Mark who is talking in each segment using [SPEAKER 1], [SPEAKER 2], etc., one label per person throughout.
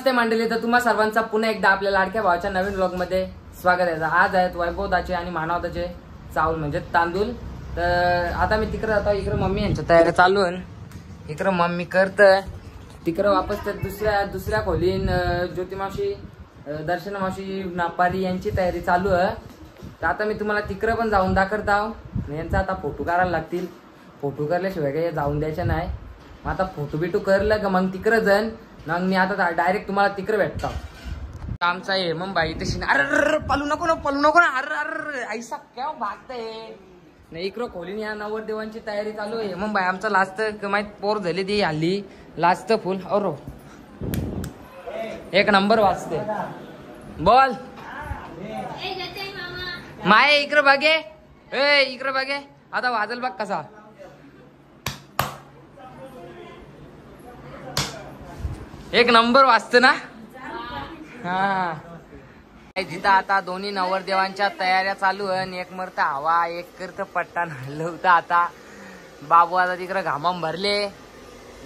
[SPEAKER 1] नमस्ते मंडळी, तर तुम्हा सर्वांचा पुन्हा एकदा आपल्या लाडक्या भावाच्या नवीन व्लॉग मध्ये स्वागत आहे। आज आहेत वैभवदाचे आणि मानवदाचे चावल म्हणजे तांदूळ। तर आता मी तिकडे जातो, इकडे मम्मी यांच्या तयारी चालू आहे, इकडे मम्मी करतय, तिकडे वापस तर दुसऱ्या खोलीन ज्योतिमावशी दर्शनमावशी नापारी यांची तयारी चालू आहे। तर आता मी तुम्हाला तिकडे पण जाऊन दाखवत आहो। यांचा आता फोटो काढायला लागतील, फोटो करल्याशिवाय काही जाऊन द्यायचं नाही। मग आता फोटो बिटू करलं का मग तिकडे जाईन, मग मी आता डायरेक्ट तुम्हाला तिकडे भेटतो। आमचा आहे मग बाई तशी अरे पळू नको ना अरे ऐसा क्या भागतंय नाही। इकडं खोलीन या नवरदेवांची तयारी चालू आहे। मग बाई आमचा लास्ट माहित पोर झाली ती हल्ली लास्ट फुल और एक नंबर वाजते। बोल माय इकडं बघे, इकडं बघे, आता वाजल बघ कसा। एक नंबर वाजते ना। हा जिथं आता दोन्ही नवरदेवांच्या तयाऱ्या चालू आहे आणि एक मरता हवा एक करत पट्टान हलवता। आता बाबू आता तिकडे घामाम भरले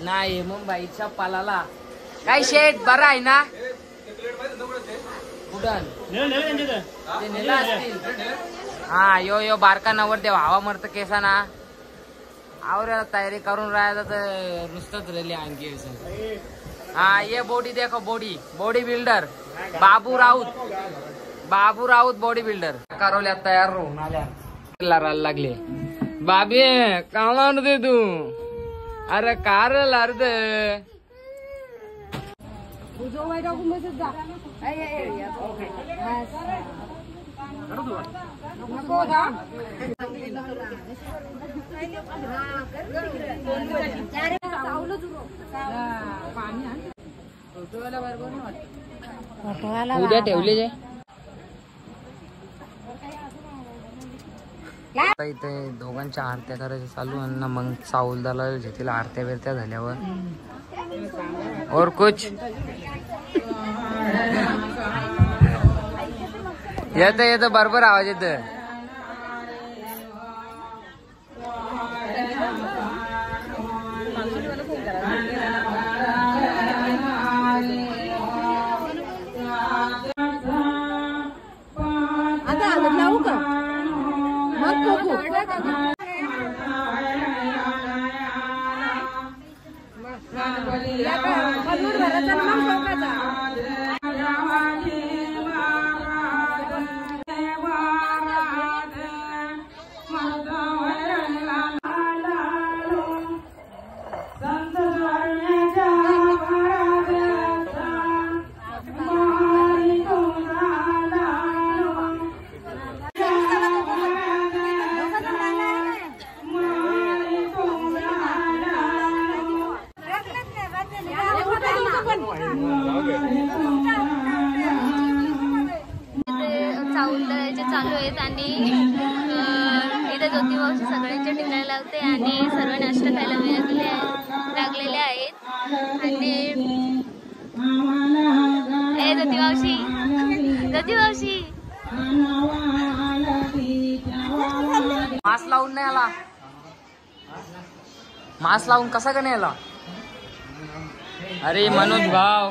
[SPEAKER 1] नाही मुंबईच्या पालाला काय शेट बरा आहे ना कुठं हा यो बारका नवरदेव हवा मरत केसा ना आवर तयारी करून राहायचं तर नुसतंच राहिली आणखी। हाँ ये बॉडी देखो, बॉडी बिल्डर बाबू राऊत बॉडी बिल्डर कारवल्या तयार होऊन आल्या लागले। बाबे कामा दे तू अरे कार लारद उद्या ठेवले जे इथे दोघांच्या आरत्या करायच्या चालू आहे ना। मग साऊलदाला घेतील आरत्या बिरत्या झाल्यावर और कुछ येत बरोबर आवाज येत।
[SPEAKER 2] चालू आहेत आणि इथे ज्योतिबावशी सगळ्यांच्या टिकायला लावते आणि सर्व नाश्ता खायला लागलेले आहेत। आणि ज्योतिबावशी
[SPEAKER 1] मास्क लावून नाही आला, मास्क लावून कसा का नाही आला। अरे मनोज भाव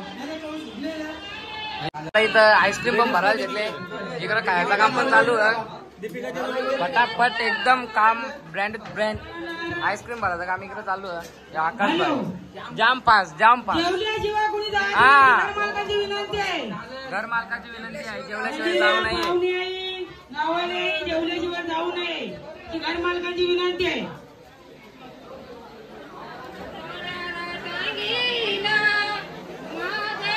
[SPEAKER 1] इथं आईस्क्रीम पण भरायला घेतले, इकडे खायचं काम पण चालू आहे फटाफट एकदम काम ब्रँड आईस्क्रीम भरायचं काम इकडे चालू आहे। आकाश जाम पास हा घर मालकाची विनंती आहे जेवल्याशिवाय जाऊ नये,
[SPEAKER 3] जेवल्याशिवाय जाऊ नये ही घर मालकाची विनंती आहे।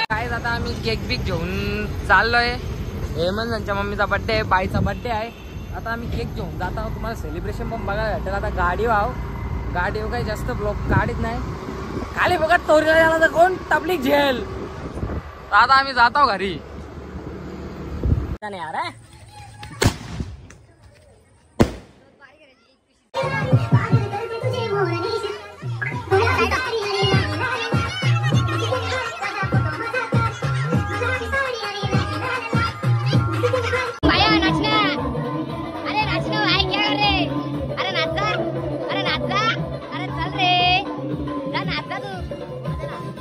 [SPEAKER 1] काय आता आम्ही केक बिक घेऊन चाललोय। हेमंतच्या मम्मीचा बर्थडे आहे, बाईचा बर्थडे आहे। आता आम्ही केक घेऊन जात आहोत, तुम्हाला सेलिब्रेशन पण बघायला भेटेल। आता गाडी काही जास्त ब्लॉक गाडीत नाही, खाली बघा तोरला तर कोण तबलीग झेल। आता आम्ही जात आहोत घरी नाही यार।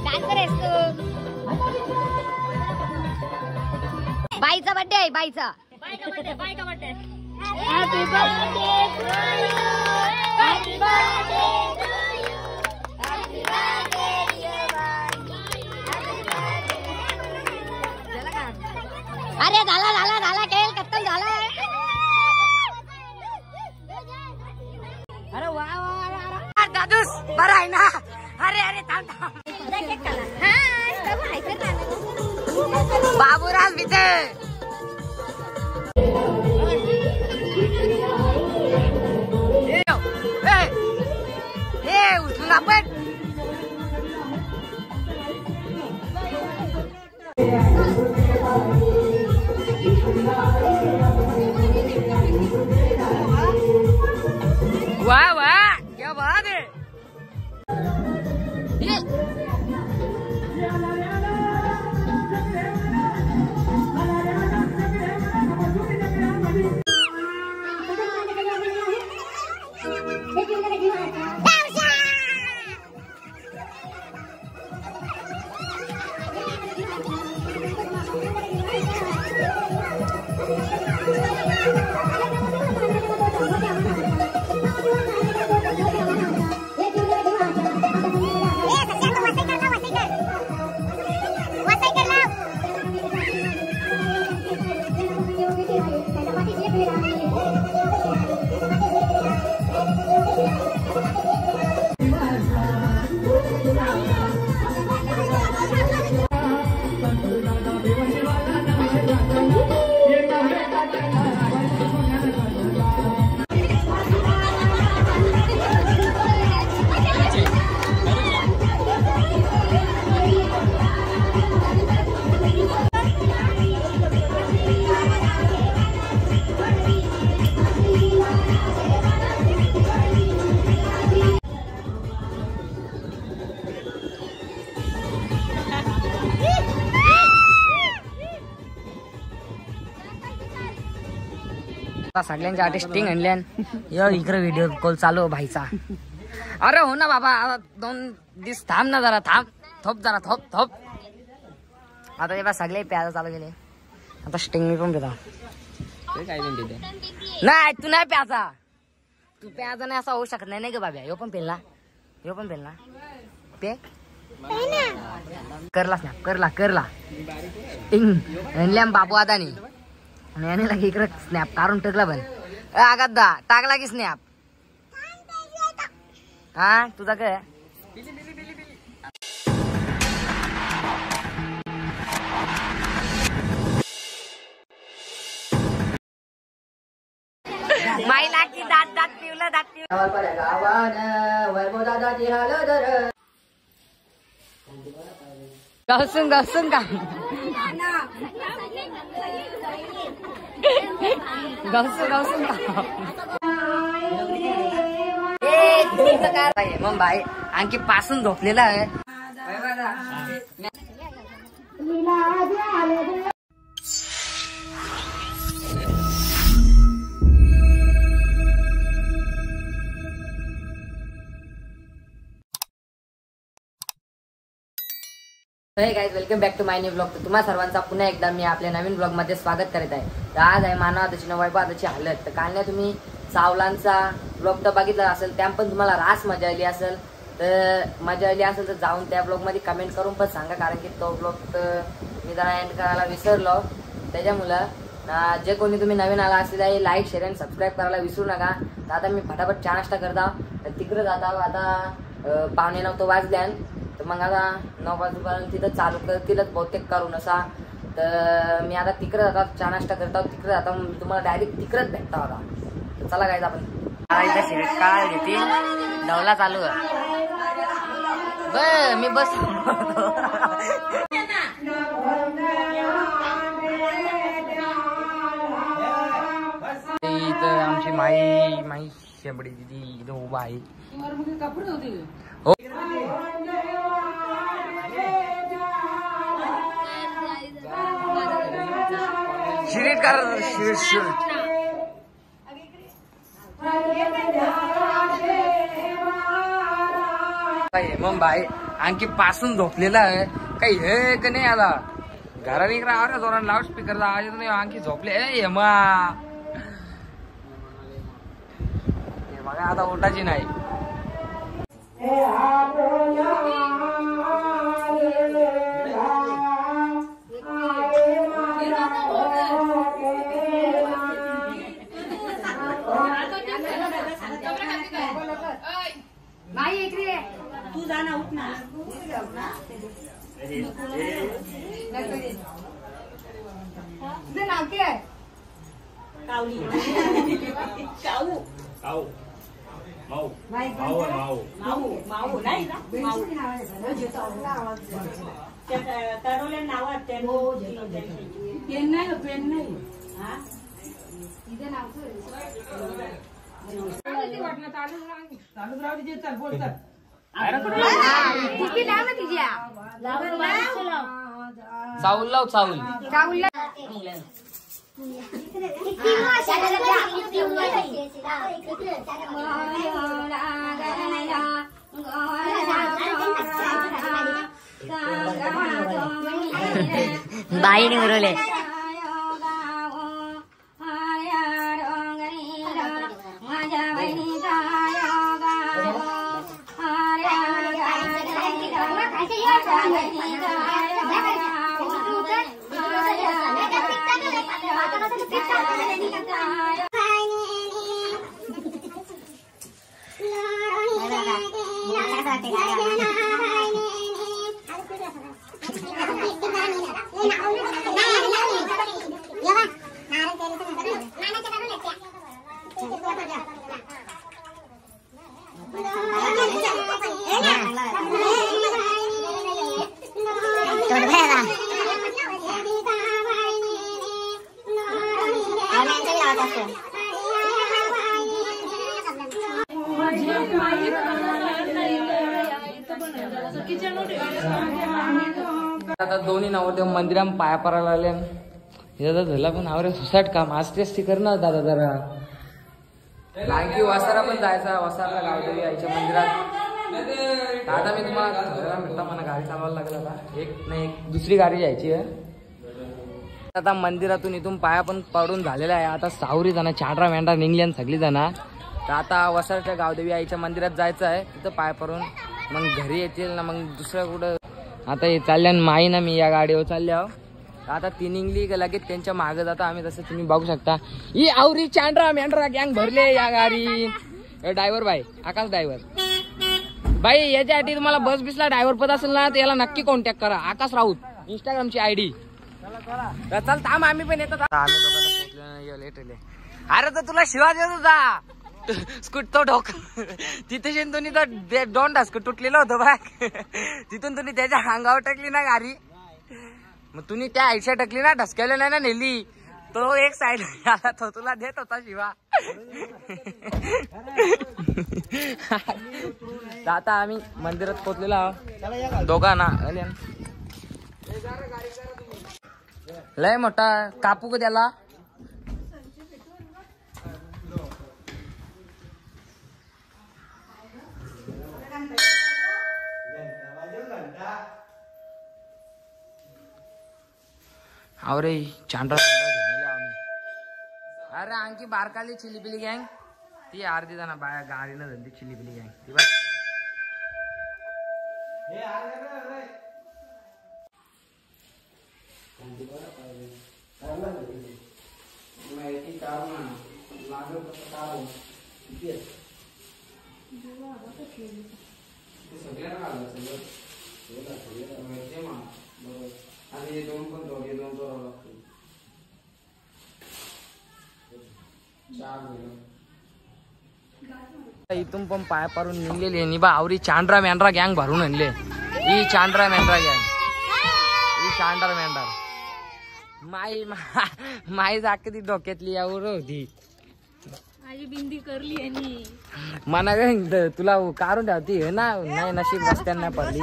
[SPEAKER 2] डान्सर आहेस तू। बाईचा हॅपी बर्थडे अरे झाला खेळ खत्म झाला अरे वा दादूस बरं आहे ना अरे थांब बाबूराज विजय उचलून आपण वाह वाह क्या बात है सगळ्यांच्या आर्टिस्टिंग आणल्या इकडे व्हिडिओ कॉल चालू भाईचा अरे हो ना बाबा आता 2 दिवस थांब ना जरा थांब थोप जरा थोप आता ते बा सगळे प्यायला चालू केले आता स्टिंग मी पण देता नाही तू नाही प्याचा तू प्याचा नाही असा होऊ शकत नाही ग बाब्या यो पण पेलला पे करला स्टिंग बाबू आता नाही आणि याने लागे इकडे स्नॅप काढून टाकला पण आगादा टाकला की स्नॅप हा तुझा काय माईला की दात पिवलं घासून का घासून मग बाई आणखी पासून झोपलेला आहे guys welcome back to my new blog. तर तुम्हा सर्वांचा पुन्हा एकदा मी आपल्या नवीन ब्लॉग मध्ये स्वागत करत आहे. तर आज आहे मानवाची वैभवाची हालत. तर काल नाही तुम्ही सावलांचा ब्लॉग तर बघितला असेल, त्या पण तुम्हाला रास मजा आली असेल. तर मजा आली असेल तर जाऊन त्या ब्लॉग मध्ये कमेंट करून पण सांगा, कारण की तो ब्लॉग मी जरा एंड करायला विसरलो. त्याच्यामुळं जे कोणी तुम्ही नवीन आला असेल लाईक शेअर आणि सबस्क्राईब करायला विसरू नका. तर आता मी फटाफट चहा नाश्ता करता तर तिकडे जाता. आता 8:45 वाजल्या, तर मग आता 9 वाजेपर्यंत तिथं चालू करतीलच बहुतेक करून असा. तर मी आता तिकडे जातात चहा नाश्ता करता, तिकडे जाता तुम्हाला डायरेक्ट तिकडेच भेटता होता. तर चला काय आपण काळ घेते डवला चालू आहे. मी बस इथं आमची माई शेंबडी दिदी इथं उभा आहे. हो शिरीट कर शिरीट मग बाई आणखी पासून झोपलेला आहे काही हे का नाही. आता
[SPEAKER 1] घरात इकडे आवरा जोरान लाऊड स्पीकरचा आवाज येतो नाही आणखी झोपले ए मा बघा आता ओटाची नाही
[SPEAKER 4] तू जाना उठ ना तुझं नाव काय कावली काऊ काऊ माऊ माऊ माऊ माऊ नाही ना माऊ तरुल्या नावात पेन नाही पेन नाही हा तिचं नाव चालू राहू दे चल बोल चल
[SPEAKER 1] चावल लाव चावल
[SPEAKER 2] बाईने उरवले
[SPEAKER 1] आता दोन्ही नवरदेव मंदिरात पाया पडायला आले हे दादा झाला पण आवरे सुसाट काम आज टेस्टी कर ना दादा जरा आणखी वसारा पण जायचा वसारला गावदेवी यायच्या मंदिरात दादा मी तुम्हाला म्हटलं मला गाडी चालवायला लागला आता एक नाही एक दुसरी गाडी जायची आहे आता मंदिरातून इथून पाया पण पडून झालेला आहे आता सावरी जण चांडरा मेंढरा निघली सगळी जण तर आता वसारच्या गावदेवी आईच्या मंदिरात जायचं आहे तिथं पाय पडून मग घरी येतील ना मग दुसऱ्या कुठं आता हे चालल्या माई ना मी या गाडीवर चालल्या आता ती निघली का लगेच त्यांच्या मागे जाता आम्ही तसं तुम्ही बघू शकता ही आवरी चांडरा मेंढरा गँग भरले या गाडी ड्रायव्हर भाई आकाश ड्रायव्हर भाई याच्यासाठी तुम्हाला बस बिसला ड्रायव्हर पद असेल ना तर याला नक्की कॉन्टॅक्ट करा आकाश राऊत इंस्टाग्रामची आयडी चल थांब आम्ही पण येतो अरे तर तुला शिवाज येत होता स्कूट तो डोक तिथे तुम्ही तर दोन ढासक तुटलेलं होतं बघ तिथून तुम्ही त्याच्या अंगावर टाकली ना गाडी मग तुम्ही त्या आईच्या टाकली ना ढसक्याला नाही ना नेली तो एक साइड आला तो तुला देत होता शिवा आता आम्ही मंदिरात पोहोचलेलो आहोत दोघांना लय मोठा कापू का त्याला अरे चांडरा अरे आणखी बारकाली चिलीपिली गँग ती अर्धी जण बाया गाडीनं धंदी चिलीपिली गँग ती बघ इथून पण पाया पारून निघलेली निबा आवरी चांडरा मेंढरा गँग भरून आणले ही चांडरा मेंढरा गँग ही चांडरा मेंढरा माई माई जाके ती डोक्यातली यावर होती
[SPEAKER 4] माझी बिंदी करली आणि
[SPEAKER 1] मना काय तुला काढून ठेवती हे ना नाही नशीब रस्त्यांना पडली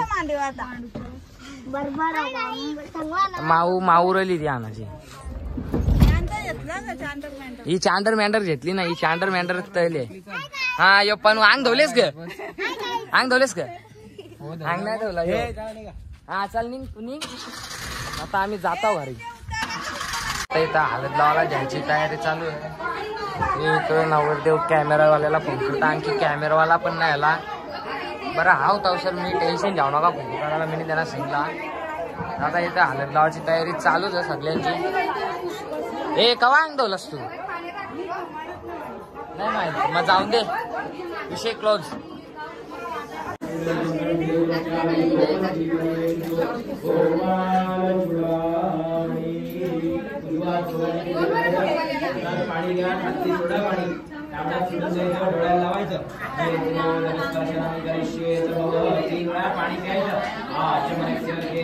[SPEAKER 1] माऊ माऊरली ती आणाची ही चांडर मेंढर घेतली ना ही चांडर मेंढर तळले हा यो पण अंग धवलेस ग अंग धवलेस ग अंग नाही धवला हा चल निघ तू निघ आता आम्ही जातो घरी. इथं हळद लावायला जायची तयारी चालू आहे. इकडे नवरदेव कॅमेरावाल्याला फोन करता, आणखी कॅमेरावाला पण नाही आला. बरं हाव ताव सर मी टेन्शन जाऊ नका फोन करायला, मी त्यांना सांगितला. आता इथं हळद लावायची तयारी चालूच आहे सगळ्यांची. ए कवा अंगवलंस तू? नाही माहिती, मग जाऊन दे, विषय क्लोज.
[SPEAKER 5] पाणी घ्या, हाती थोडं पाणी डोळ्याला लावायचं. 3 वेळा पाणी प्यायचं.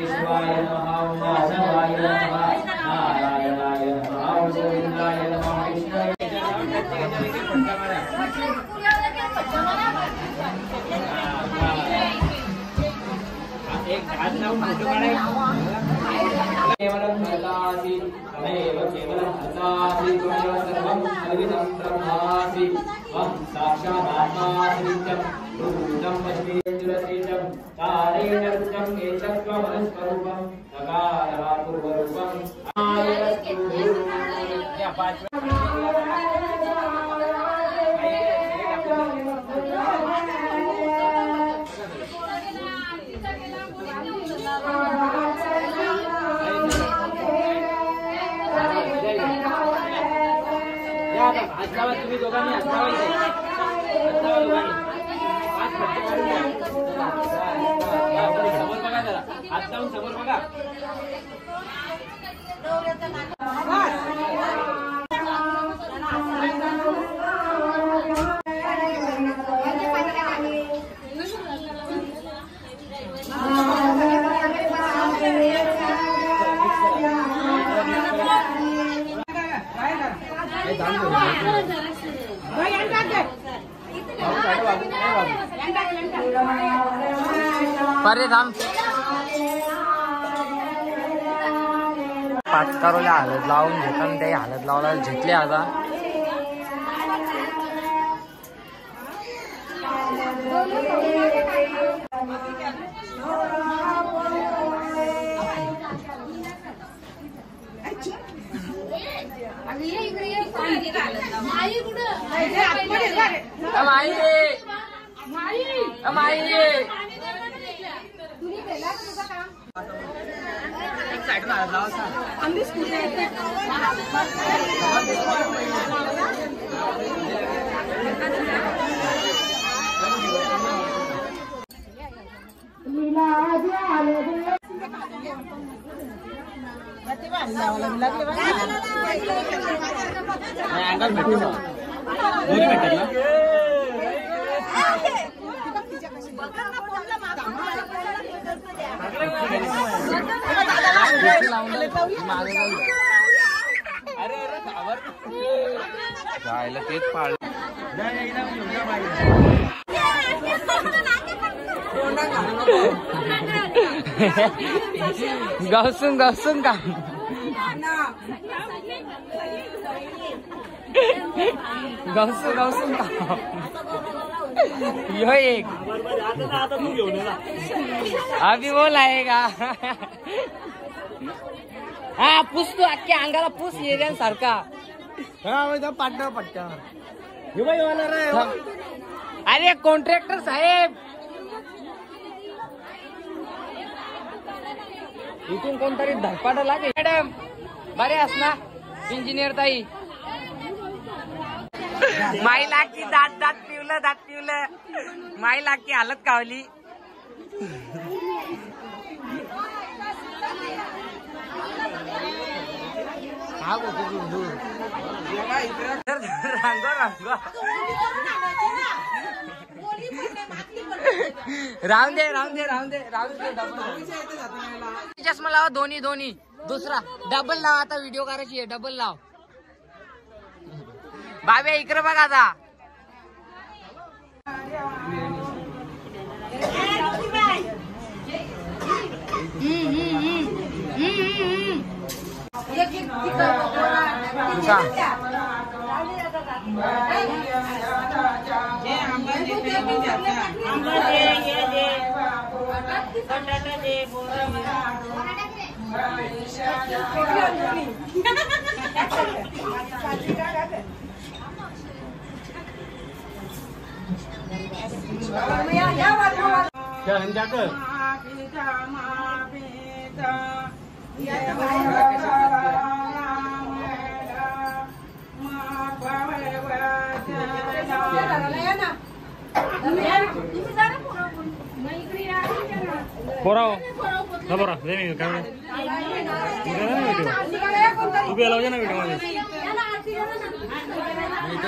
[SPEAKER 5] शिवाय नमः, वासवाय नमः, नारायणाय नमः, गोविंदाय नमः, कृष्णाय एक हात लावून फोटो काढायचा. केवलं भरतासी तमेव केवलं भरतासी त्वमेव सर्वं सर्विदं ब्रह्मासि त्वं साक्षादात्मासि नित्यं रूपं पश्येन्द्रसेनं तारेण रुचं केशत्वमनुस्वरूपं सकारपूर्वरूपं तुम्ही दोघांनी समोर बघा जरा, हात लावून समोर बघा.
[SPEAKER 1] परे थांब. 5 करोला हळद लावून घेतात, ते हळद लावायला घेतले. आता जायला तेच पाळ. घासून घासून का घासून घासून का यो एक अभी बोल आएगा. हा पुस तू अख्ख्या अंगाला पुस ये सारखा.
[SPEAKER 5] पाटणा पट्ट्या
[SPEAKER 1] अरे कॉन्ट्रॅक्टर साहेब इथून कोणतरी धडपाडा लागे. मॅडम बरे अस ना इंजिनियर ताई. माई लाकी दात दात पिवलं माई लाकी हालत कावली. राहून दे चष्मा लावा दोन्ही. दुसरा डबल लाव. आता व्हिडिओ करायची आहे, डबल लाव. बाब्या इकडे बघ आता.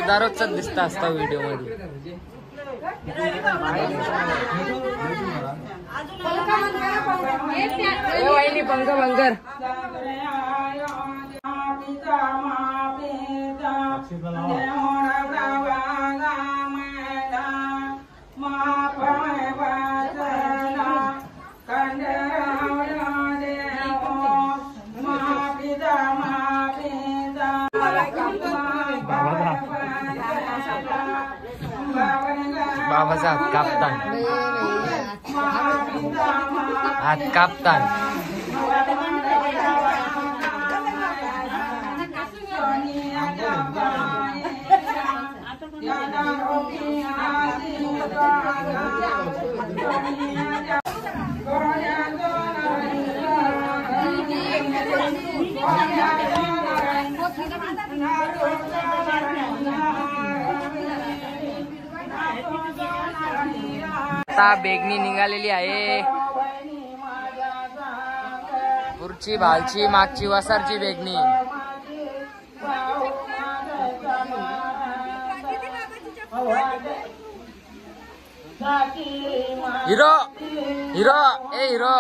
[SPEAKER 1] दररोजच दिसत असता व्हिडिओ मध्ये. वहिनी पंख बंकर बाबाचा हात कापतान, हात कापतान. आता बेगणी निघालेली आहे. पुढची भालची मागची वसारची बेगणी. हिरो हिरो ए हिरो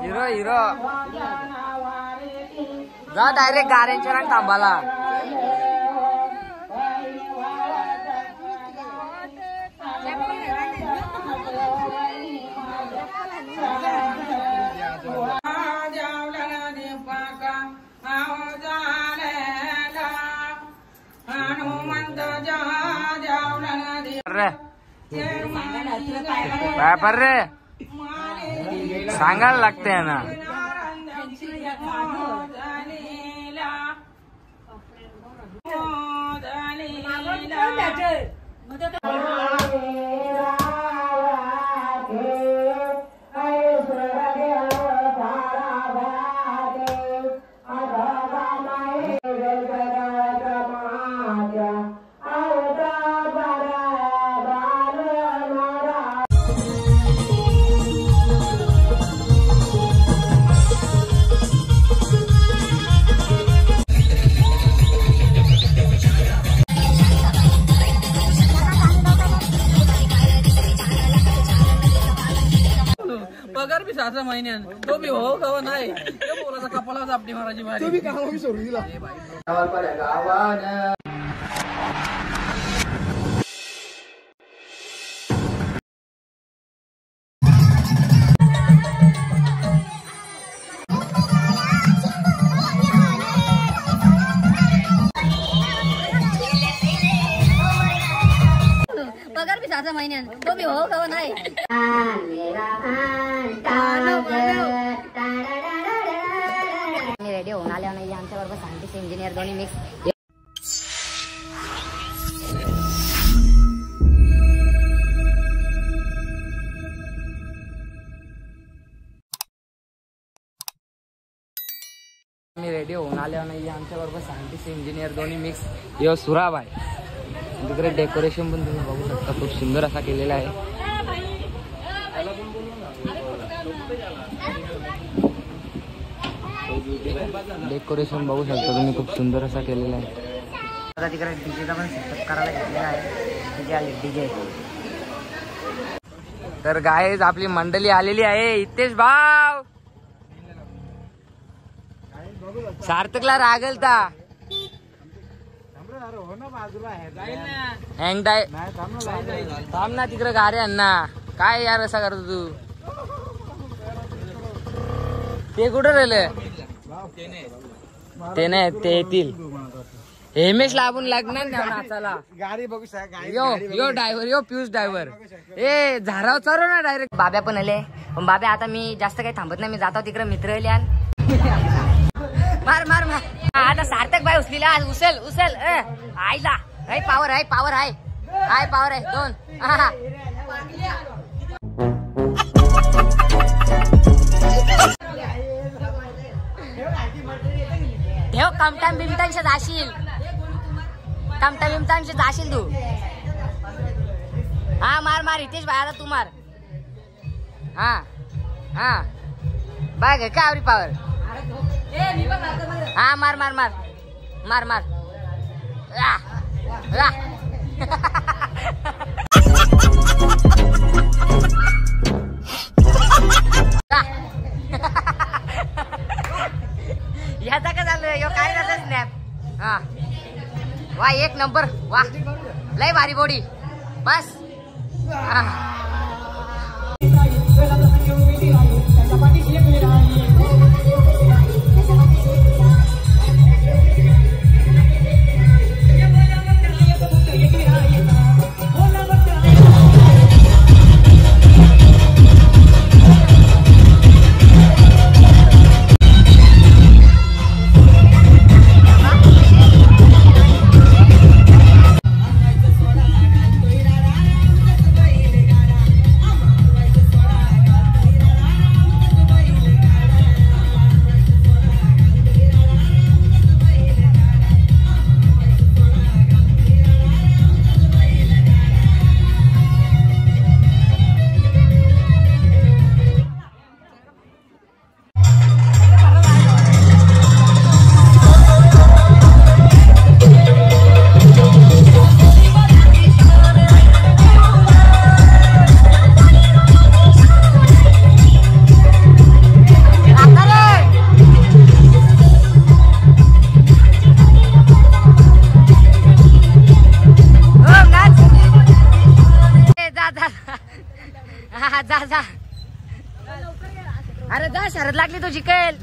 [SPEAKER 1] हिरो हिरो जा डायरेक्ट गाड्यांच्या रंग थांबाला. व्यापार रे सांगायला लागते ना.
[SPEAKER 6] पगार भी 6 महिन्यान तो भी हो का नाही. बोलाचा कपाला आपली महाराजी मारी. तुम्ही काम मी सोडून दिला.
[SPEAKER 4] पगार भी 6 महिन्यान तो भी हो का नाही.
[SPEAKER 2] रेडी होऊन आल्या नाही. आमच्या बरोबर सायंटिस्ट इंजिनियर दोन्ही मिक्स.
[SPEAKER 1] रेडी होऊन आल्या नाही. आमच्या बरोबर सायंटिस्ट इंजिनियर दोन्ही मिक्स. यो सुराब आहे. तिकडे डेकोरेशन पण तुम्ही बघू शकता. खूप सुंदर असा केलेला आहे. डेकोरेशन बघू शकता तुम्ही. खूप सुंदर असा केलेला आहे.
[SPEAKER 2] आता तिकडे डीजेचा पण सेटअप करायला घेतलेला आहे. डीजे आले डीजे.
[SPEAKER 1] तर गाईज आपली मंडळी आलेली आहे. हितेश भाव सार्थकला रागलता. थांब ना तिकडे गारे अण्णा. काय यार असा करतो तू. ते कुठं राहिलं. ते नाही ते येतील. हेमेश आपण लग्नात द्या नाचाला
[SPEAKER 5] गाडी बघू शकता
[SPEAKER 1] यो ड्रायव्हर यो पियुष ड्रायव्हर ए झाराव चालू ना डायरेक्ट.
[SPEAKER 2] बाब्या पण आले. पण बाब्या आता मी जास्त काही थांबत नाही, मी जातो तिकडे मित्र आले. मार मार मार. आता सार्थक बाई उचलीला उचल उचल. आईला हाय पावर आहे पावर आहे हाय पावर आहे 2. ठेव कमटाम बिमटांशी जाशील. टमटम बिमटांशी जाशील तू. हा मार मार हितेश भाई आता तू मार. हा हा बाय घे का आवरी पावर. हा मार मार मार मार मार. याचा का झालं यो काय झालं स्नॅप. हा वा 1 नंबर वा लय भारी बॉडी बस. जा. अरे जा शरद लागली तो जिकेल.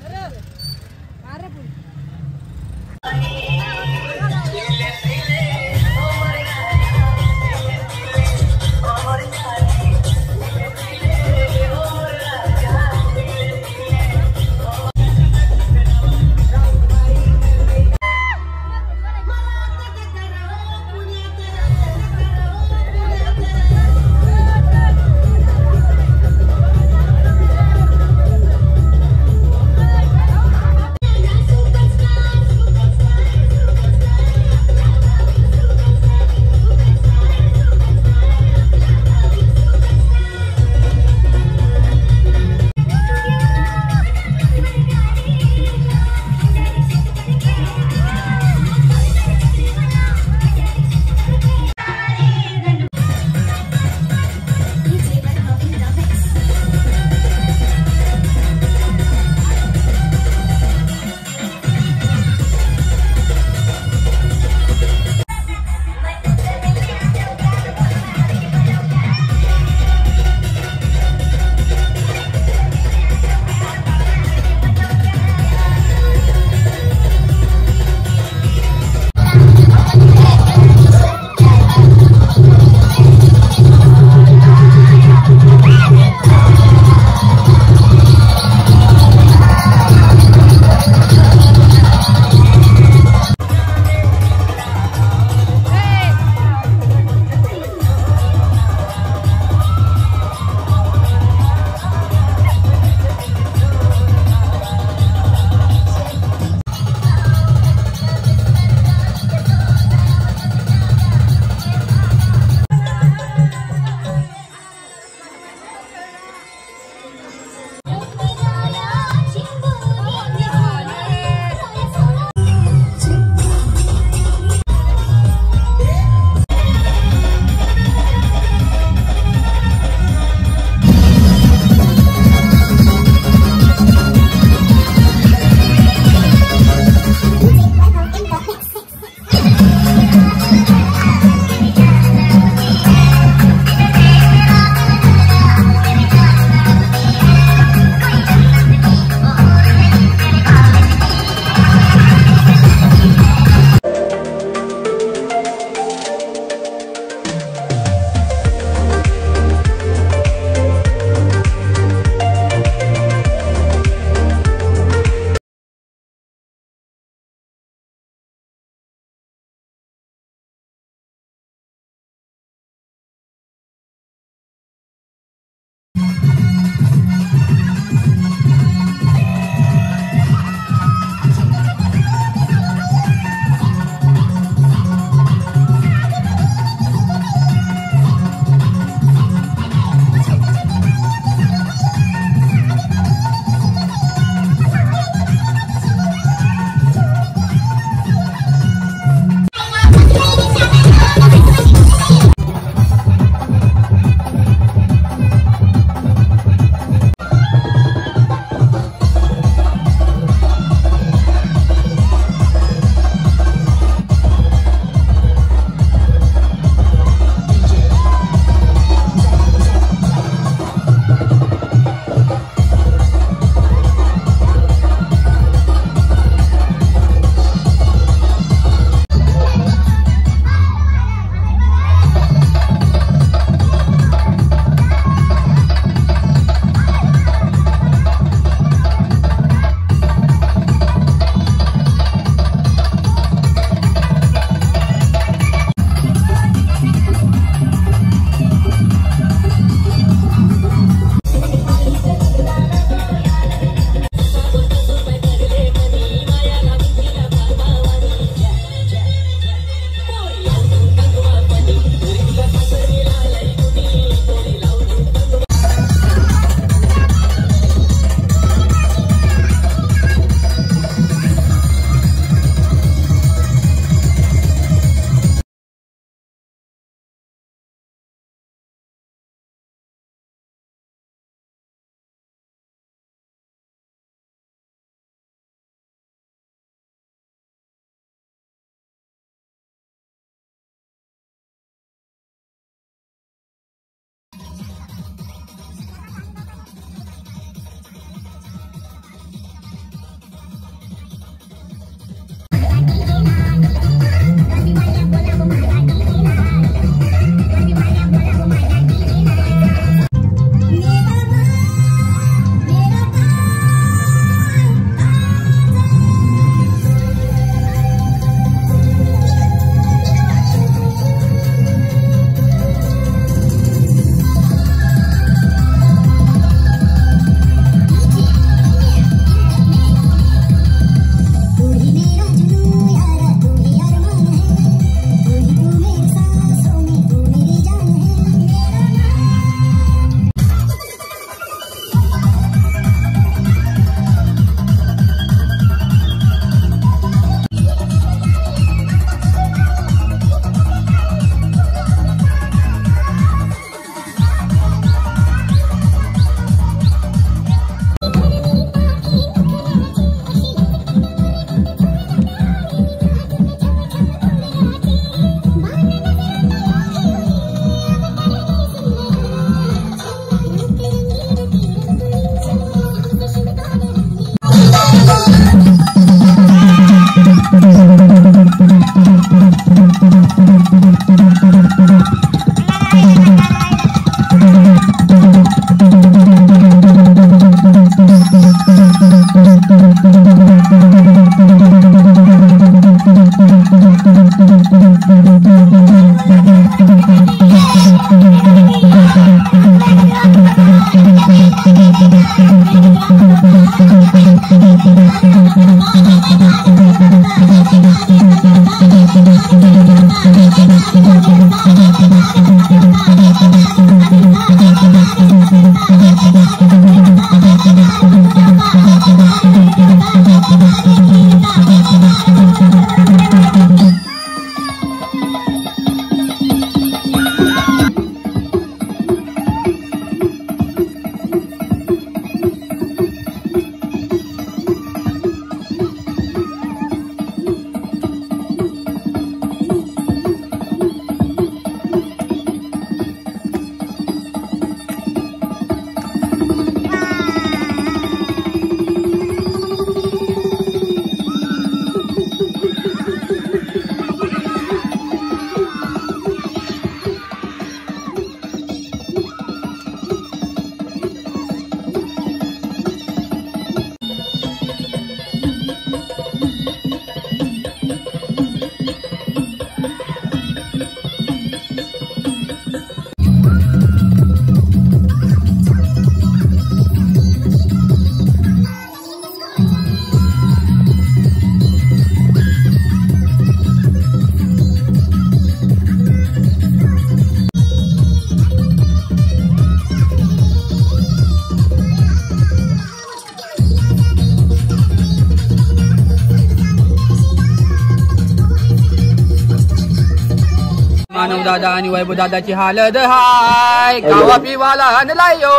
[SPEAKER 6] मानव दादा आणि वैभव दादाची हालत हाय गावा पिवाला आणलाय यो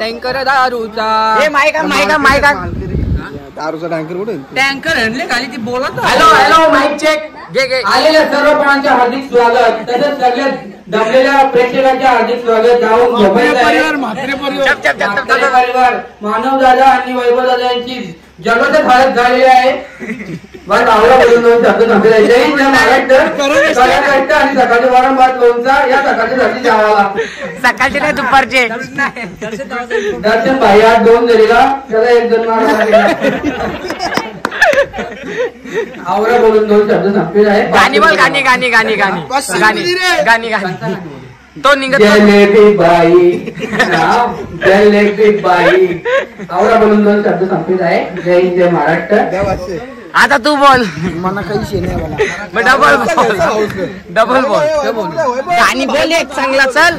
[SPEAKER 6] टँकर दारूचा
[SPEAKER 5] दारूचा टँकर कुठे
[SPEAKER 6] टँकर आणले खाली ती बोलत
[SPEAKER 1] हॅलो हॅलो माईक चेक घे आलेल्या सर्व प्राणांचे हार्दिक स्वागत तसेच सगळ्या जमलेल्या प्रेक्षकांचे हार्दिक स्वागत जाऊन म्हात्रे परिवार मानव दादा आणि वैभव दादा यांची जन्मदिन हालत झालेली आहे बस आवडा बोलून शब्द सांगितले आणि सकाळचे वारंवार लोणचा या सकाळच्या साठी जावाला
[SPEAKER 2] सकाळचे नाही दुपारचे
[SPEAKER 1] दर्शन भाई आज 2 झालेला त्याला 1 जण आवडा बोलून 2 शब्द सांगितले आहे
[SPEAKER 2] गाणी बोल गाणी गाणी गाणी गाणी गाणी गाणी गाणी तो निघत
[SPEAKER 1] जलेबी बाई जलेबी बाई आवडा बोलून 2 शब्द सांगितले आहे जय हिंद जय महाराष्ट्र
[SPEAKER 2] आता तू बोल
[SPEAKER 5] मला काही शेणे
[SPEAKER 2] डबल बोल गाणी बोल एक चांगला चल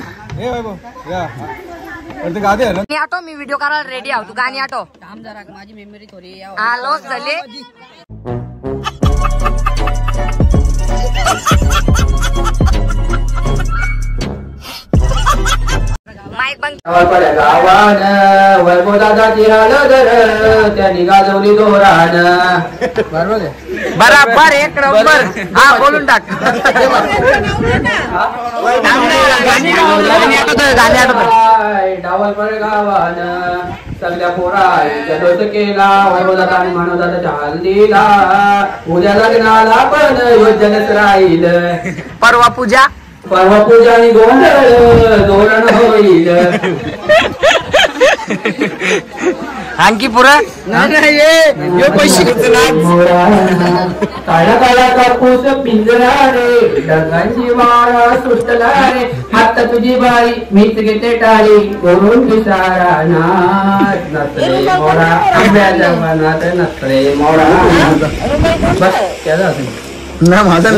[SPEAKER 2] गाणी आठव मी व्हिडिओ करायला रेडी आहो तू गाणी आठव
[SPEAKER 4] माझी मेमरी थोडी
[SPEAKER 2] आलो झाले माईक बंद
[SPEAKER 1] गावान वैभव दादाची हालत त्यांनी गाजवली दोरान
[SPEAKER 2] बराबर 1 नंबर हा बोलून टाक
[SPEAKER 1] डावल पर गावान सगळ्या पोराय जलोष केला वैभव दादा आणि मानव दादाच्या हल्दीला उद्या लग्नाला पण योजनच राहील
[SPEAKER 2] परवा पूजा
[SPEAKER 1] आणि गोंधळ धोरण होईल
[SPEAKER 2] आणखी पुरं
[SPEAKER 1] काळा काळा कापूस पिंजरा रे ढगांची वाळा सुटला रे आता तुझी बाई मीच घेते टाळी करून विचारा नसरे मोडा आंब्याच्या मनात नसरे मोडा बस त्याला
[SPEAKER 5] ना माझा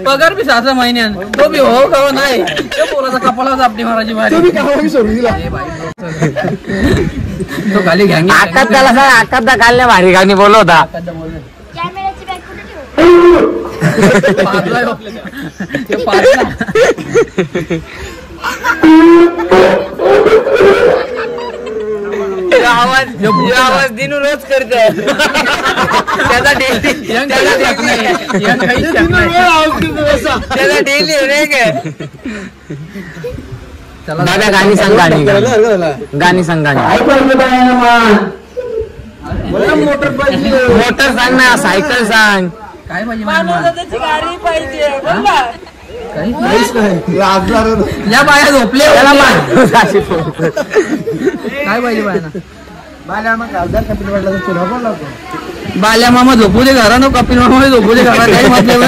[SPEAKER 6] पगार बी 6 महिन्यान तो बी हो का नाही त्या पोराचा कपाला आपली महाराजी बाहेर
[SPEAKER 5] सोडून दिला
[SPEAKER 6] तो खाली घ्यांगी
[SPEAKER 2] आकात त्याला सांग आकात दा घालण्या भारी गाणी बोलवता
[SPEAKER 4] कॅमेऱ्याची बॅग कुठे
[SPEAKER 2] आवाज दिनू रोज करते त्याचा डेली रे दादा गाणी सांग गाणी सांग मोटर सांग ना सायकल सांग
[SPEAKER 6] काय पाहिजे या बाया झोपले काय पाहिजे बाल्या मामा झोपू दे घरा नो कपिल मामा झोपू दे घरा काही मतलब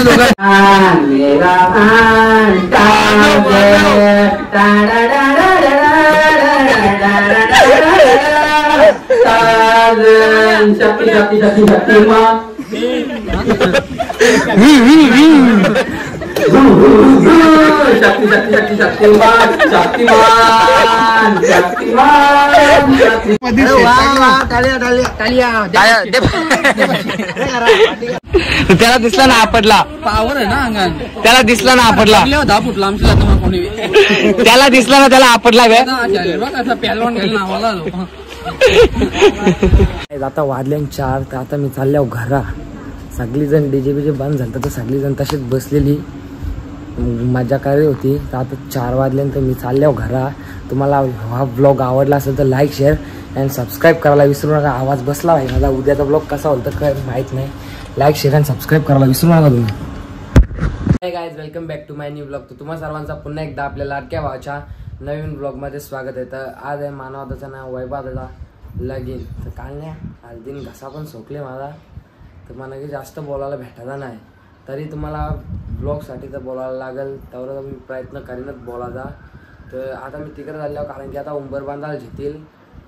[SPEAKER 1] शक्ती शक्ती शक्ती शक्ती शक्ती शक्तिमान
[SPEAKER 2] त्याला दिसला ना आपटला
[SPEAKER 6] पावर आहे ना अंगान
[SPEAKER 2] त्याला दिसला ना आपटला
[SPEAKER 6] 10 फूट लांबची कोणी
[SPEAKER 2] त्याला दिसला ना त्याला आपटला
[SPEAKER 6] पॅलवान घ्यायला नावाला
[SPEAKER 1] आता वाजल्या 4 तर आता मी चालल्या घरा सगळी जण डीजे बीजे बंद झालं तर सगळी जण तशीच बसलेली मजा करत होती. तर आता 4 वाजल्यानंतर मी चालल्या घरा. तुम्हाला हा ब्लॉग आवडला असेल तर लाईक शेअर अँड सबस्क्राईब करायला विसरू नका. आवाज बसला आहे माझा, उद्याचा ब्लॉग कसा होता काय माहीत नाही. लाईक शेअर अँड सबस्क्राईब करायला विसरू नका तुम्ही. Hi guys, welcome back to my new blog. तर तुम्हा सर्वांचा पुन्हा एकदा आपल्या लाडक्या भावाच्या नवीन ब्लॉगमध्ये स्वागत आहे. तर आज आहे मानवदाचं नाव वैभवदाचा लगीन. तर काल नाही हल्दीन घसा पण सोकले माझा, तर मला काही जास्त बोलायला भेटायला नाही. तरी तुम्हाला ब्लॉगसाठी तर बोलायला लागेल, तेवढं मी प्रयत्न करीनच बोलायचा. तर आता मी तिकडे झाल्यावर, कारण की आता उंबर बांधायला घेतील,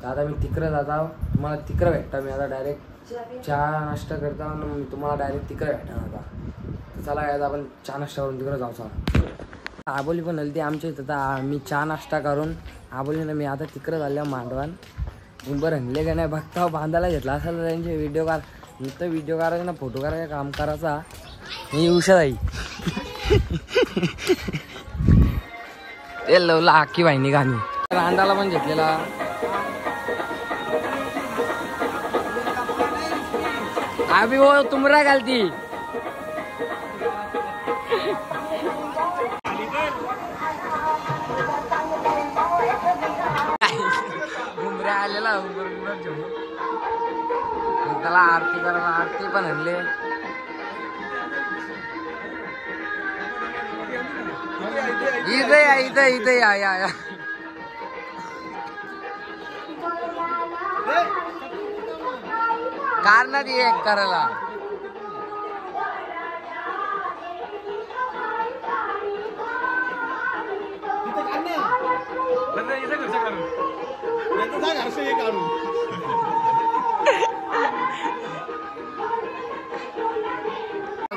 [SPEAKER 1] तर आता मी तिकडे जाता. तुम्हाला तिकडे भेटता. मी आता डायरेक्ट चहा नाश्ता करता आणि मी तुम्हाला डायरेक्ट तिकडे भेटणार आता. तर चला काय आपण चहा नाश्ता करून तिकडे जाऊचा. आबोली पण हलती आमच्या इथं. तर मी चहा नाश्ता करून आबोलीनं मी आता तिकडे झाल्यावर मांडवान उंबर हणले का नाही बघता. बांधायला घेतला असेल तर त्यांचे व्हिडिओ नुसतं व्हिडिओ करायचं ना, फोटो करायचं काम करायचा. मी उषाई ते लवला आखी वाहिनी गाणी रांडाला पण घेतलेला. अभी वो तुमरा घालती उमऱ्या आलेला त्याला आरती करायला आरती पण आणले. इथे या कारणात एक करायला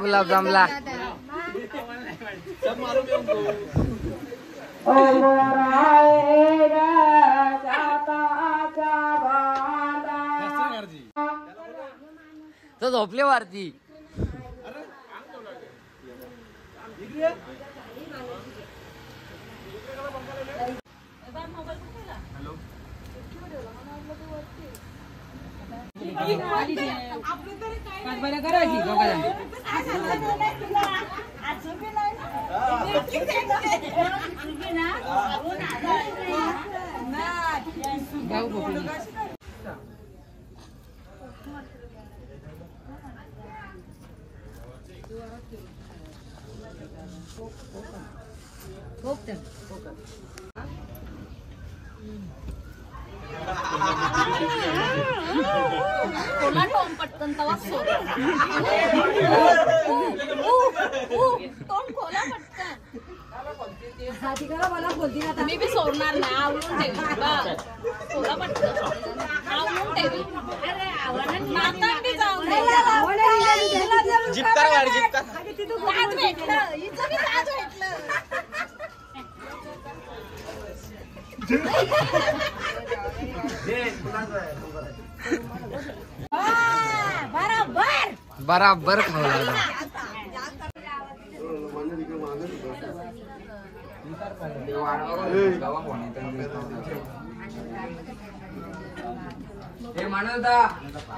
[SPEAKER 1] गुलाबजामला तो झोपले वरती.
[SPEAKER 4] पटकन तवा सोड तोंड खोला पटकन. मी बी सोडणार नाही आवडून ठेवी खोला पटकन आवडून ठेवी. माता बी जाऊ आज भेटलं हिचं बी आज भेटलं.
[SPEAKER 1] बराबर खाऊ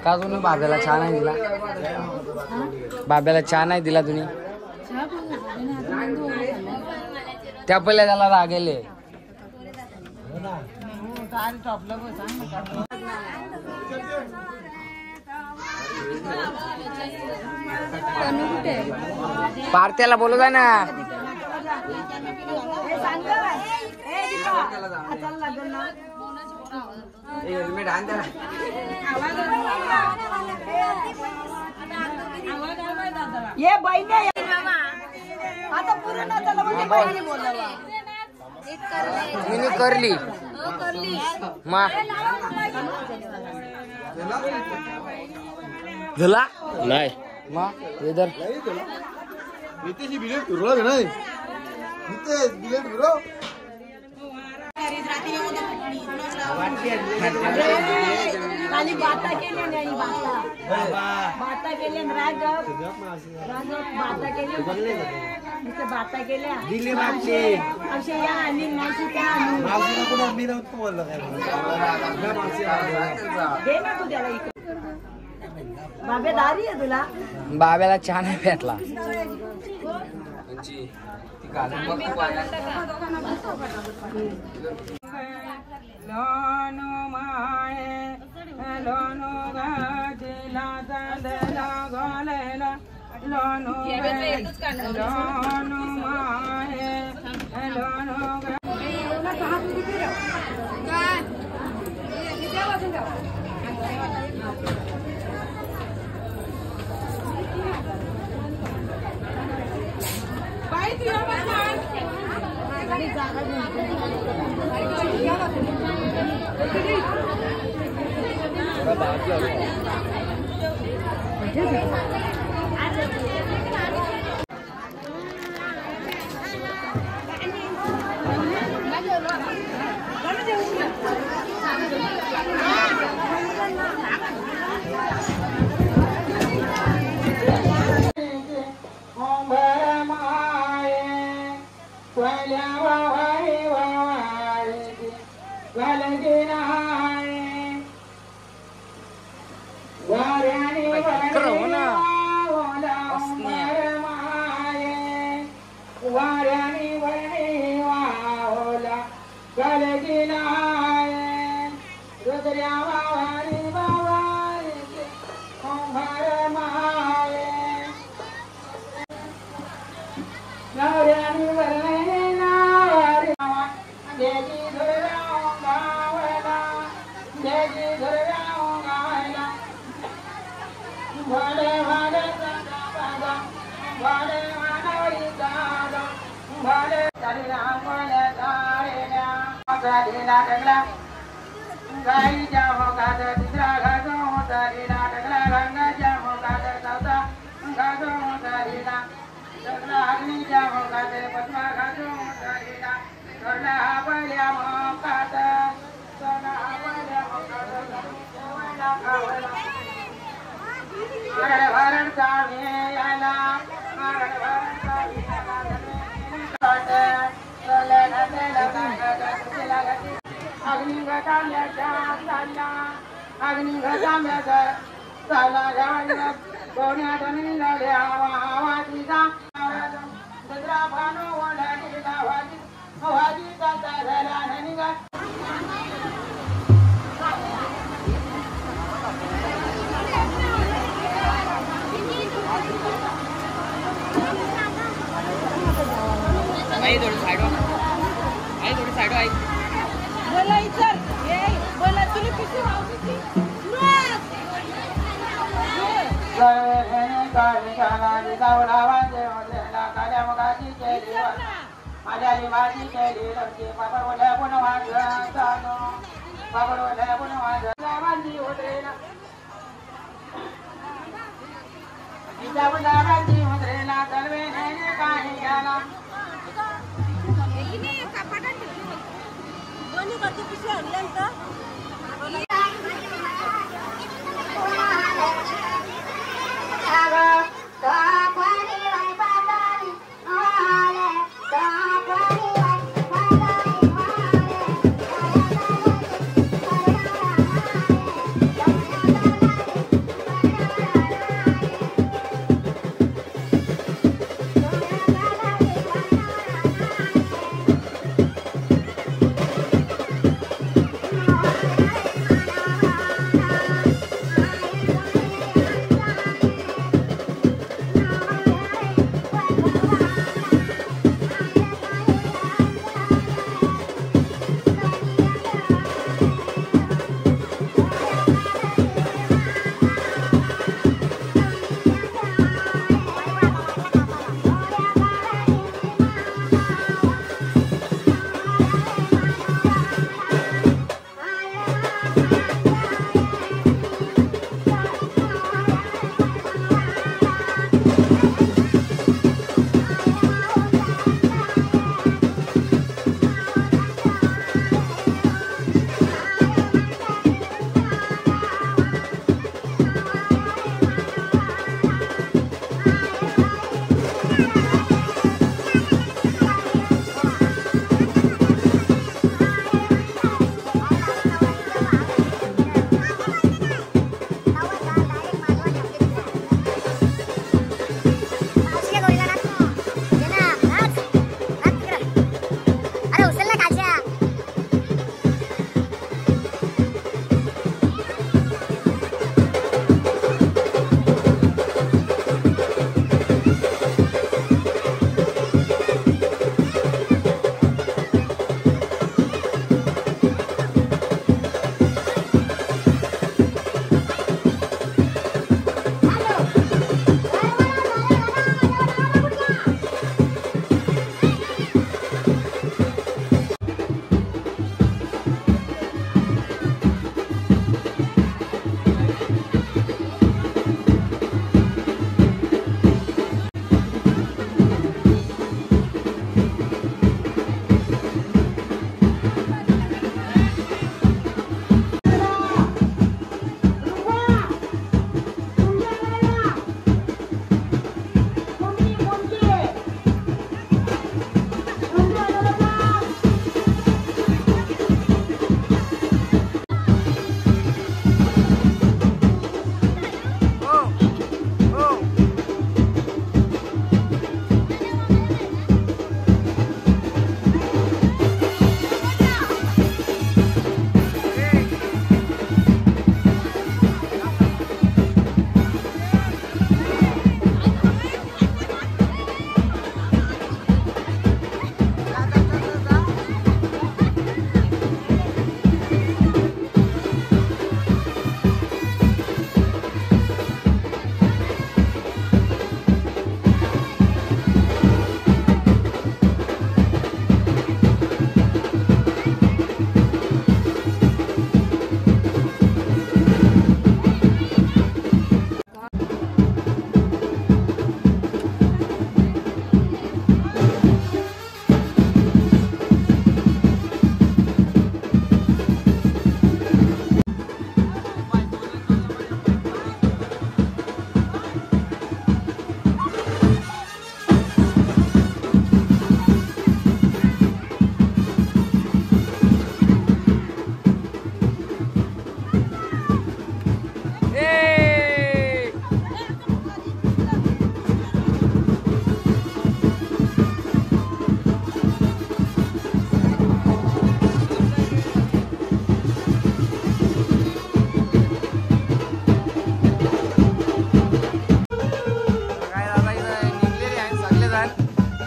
[SPEAKER 1] का तुम्ही बाब्याला चहा नाही दिला. बाब्याला चहा नाही दिला तुम्ही. त्या पहिल्या त्याला रागेले. पार्ट्याला बोलू द्या ना. हेल्मेट आण त्याला.
[SPEAKER 7] ये बहिणी आता पूर्ण
[SPEAKER 1] मी करली मा झाला नाही मा इधर
[SPEAKER 7] खाली बाता केली नाही बाता केली राघव बाता केली बाता केल्या दिली मागची असे या आणि मावशी त्या दे ना तू त्याला इकडे. बाबे दारी आहे तुला.
[SPEAKER 1] बाब्याला चहा नाही भेटला.
[SPEAKER 6] लोनो माये लोनो गाजिला दादला गोलेला लोनो लोनो माये लोनो
[SPEAKER 3] ढेला टकला गाईच्या मोकात तिसरा घासो होता ढेला टकला गंगाच्या मोकात चौथा घासो होता ढेला टकला अग्नीच्या मोकात पद्मा घासो होता ढेला सोडला हा पहिल्या मोकात सोडला हा पहिल्या मोकात जेवायला खावला मगड भरण चावे याला मगड भरण चावे याला अग्निघटांब्याच्या चालला अग्निघटांब्याचा चालला गावाला कोण्यात निघाल्या आवाजीचा दुसरा भानो ओढाडीला वाजीचा झाला निघा
[SPEAKER 1] आई थोडी साईड आई थोडी साईड आई
[SPEAKER 7] बोला इतर ए बोला तुला किती मावशीची
[SPEAKER 3] माझ्याली माझी केली रंगी बाबर ओढ्या पुन्हा माझं चालू बाबर ओढ्या पुन्हा माझं गावांनी होते ना तिच्या गावांनी होते ना तलवे नेणे काही घ्याला
[SPEAKER 7] दोन्ही करते पिशवी आणल्यानंतर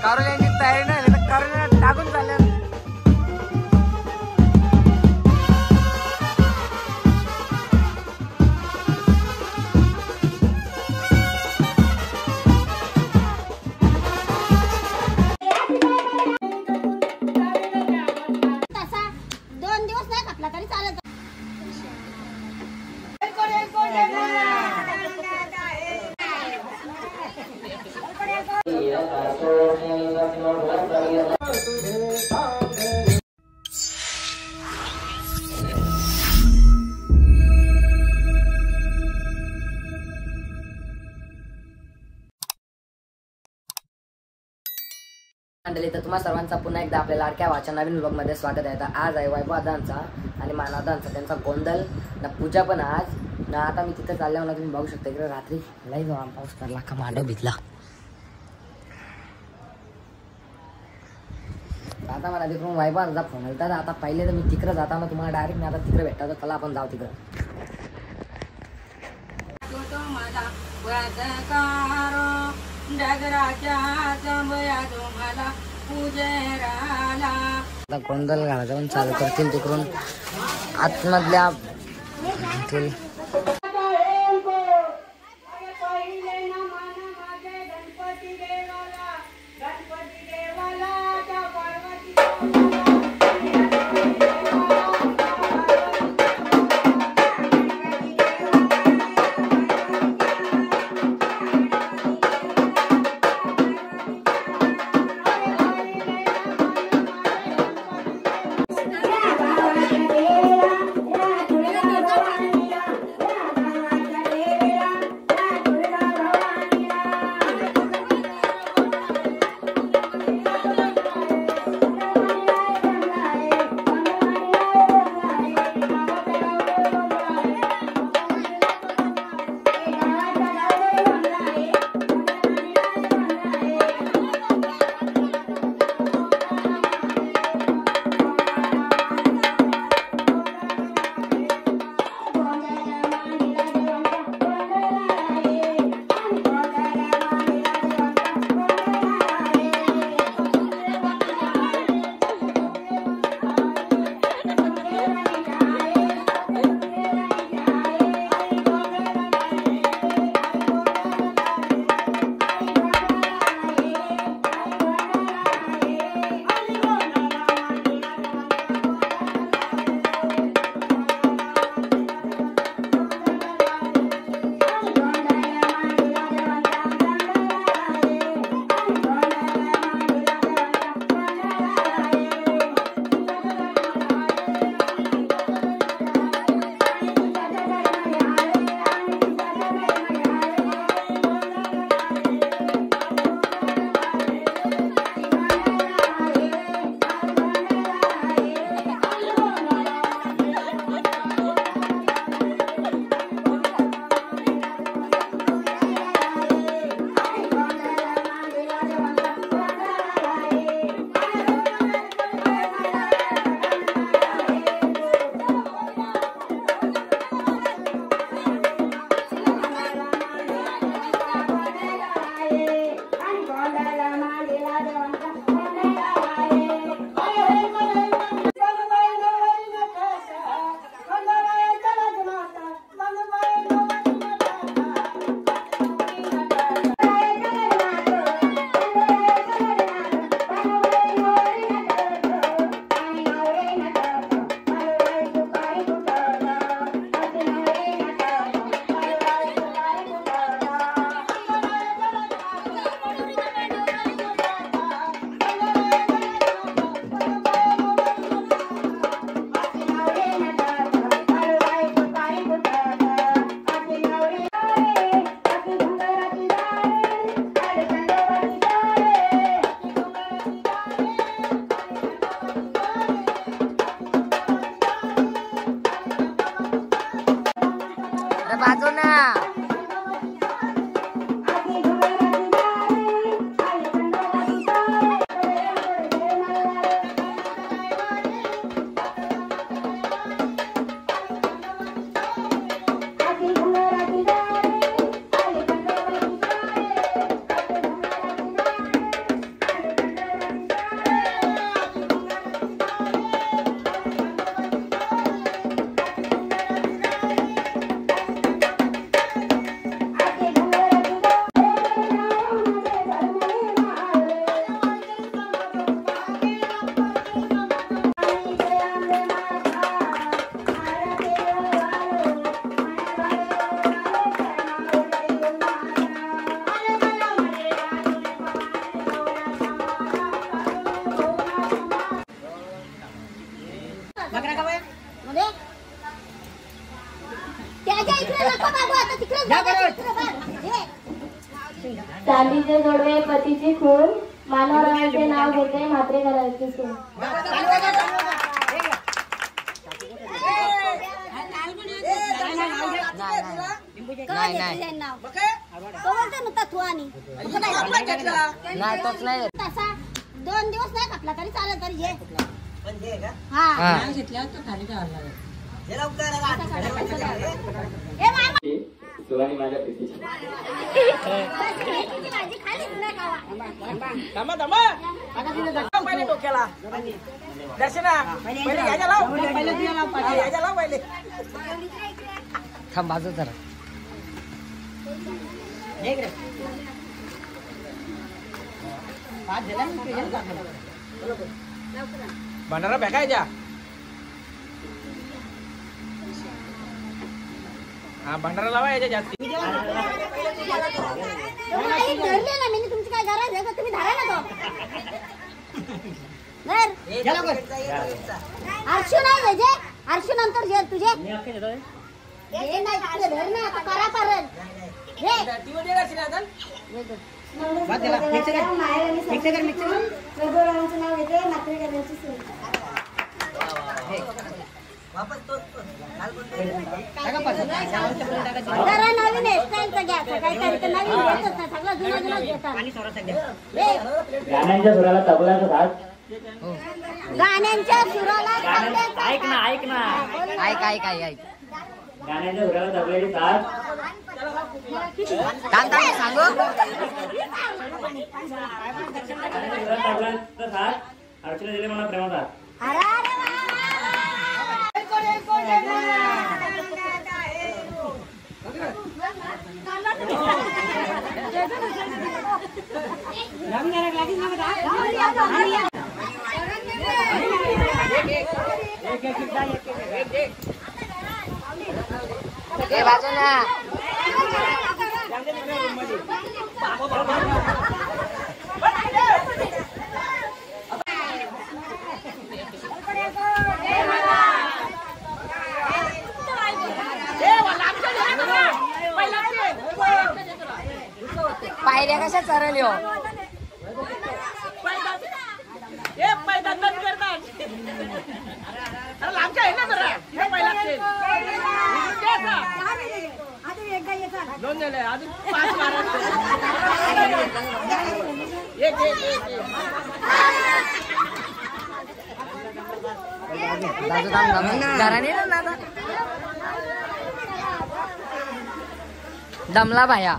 [SPEAKER 1] कारोल यांची तयारी नाही तर कारोल टाकून चालल्या.
[SPEAKER 8] तसा 2 दिवस नाही कापला तरी चालत.
[SPEAKER 2] मंडळी, तर तुम्हा सर्वांचा पुन्हा एकदा आपल्या लाडक्या वाच्या नवीन व्लॉग मध्ये स्वागत आहे. तर आज आहे वैभवदांचा आणि मानवदांचा त्यांचा गोंधळ ना पूजा पण आज ना. आता मी तिथे चालल्यावर तुम्ही बघू शकता इकडे रात्री लई जोरात पाऊस पडला का मांडव भिजला. आता मला तिकडून वैभवचा फोन आला. तर आता पहिले तर मी तिकडे जाताना तुम्हाला डायरेक्ट मी आता तिकडे भेटतो. तर चला आपण जाऊ तिकडे. गोंधळ घालायचा पण चालू करतील तिकडून आतमधल्या.
[SPEAKER 8] चांदीचे जोडवे पतीची खून मानवरावांचे नाव घेते म्हात्रे घराची सून.
[SPEAKER 2] नाही नाही नाही तोच नाही
[SPEAKER 8] तसा 2 दिवस नाही कापला तरी चालेल तरी घे.
[SPEAKER 5] सुवानी माझ्या प्रीतीची
[SPEAKER 6] डोक्याला दर्शना पहिले याच्या लाव याच्या लाव पहिले
[SPEAKER 2] थांब बाजू जरा
[SPEAKER 6] भंडारा भेकायच्या हा भंडारा लावा याच्या जास्ती
[SPEAKER 8] धरले ना मी तुमची काय गरज आहे का तुम्ही धरा ना तो अर्शू नाही पाहिजे अर्शू नंतर घे तुझे हे नाही तुझे धर ना आता करा परत नाव घेते म्हात्रे घराची सून. जरा नवीन हेअरस्टाईलचं घ्या सकाळी तर नवीन घेतच नाही सगळं जुनं जुनं घेतात.
[SPEAKER 5] गाण्यांच्या सुराला तबलाचा साथ
[SPEAKER 8] गाण्यांच्या सुराला
[SPEAKER 2] ऐक ना ऐक ना ऐक ऐक ऐक ऐक
[SPEAKER 5] गाण्याच्या सुराला तबल्याची साथ
[SPEAKER 2] थांब थांब सांगू
[SPEAKER 5] तबल्याचा साथ अर्चना दिले मला प्रेमाचा.
[SPEAKER 2] बाजूला पायऱ्या कशा चरल हो
[SPEAKER 6] लांबच्या आहे ना जरा दोन झाले अजून 5
[SPEAKER 2] घराने दमला भाया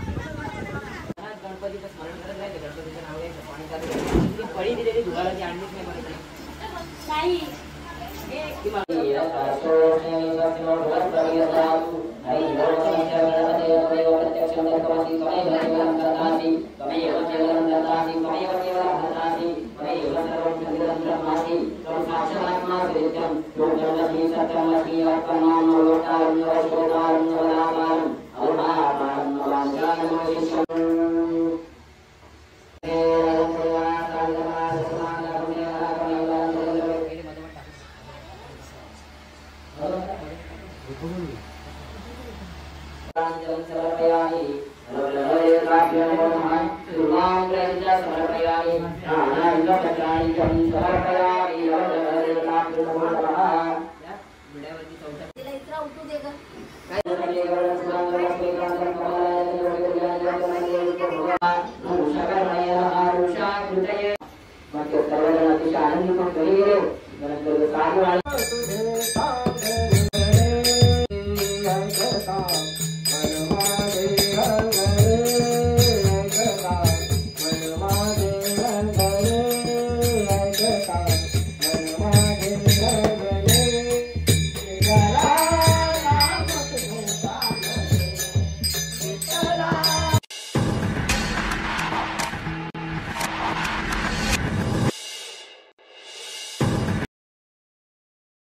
[SPEAKER 1] गणपतीचं स्मरण करत नाही गणपतीचं नाव घ्यायचं पाणी चालू फळी दिलेली धुवाराची आणलीच नाही परत समर्पयामि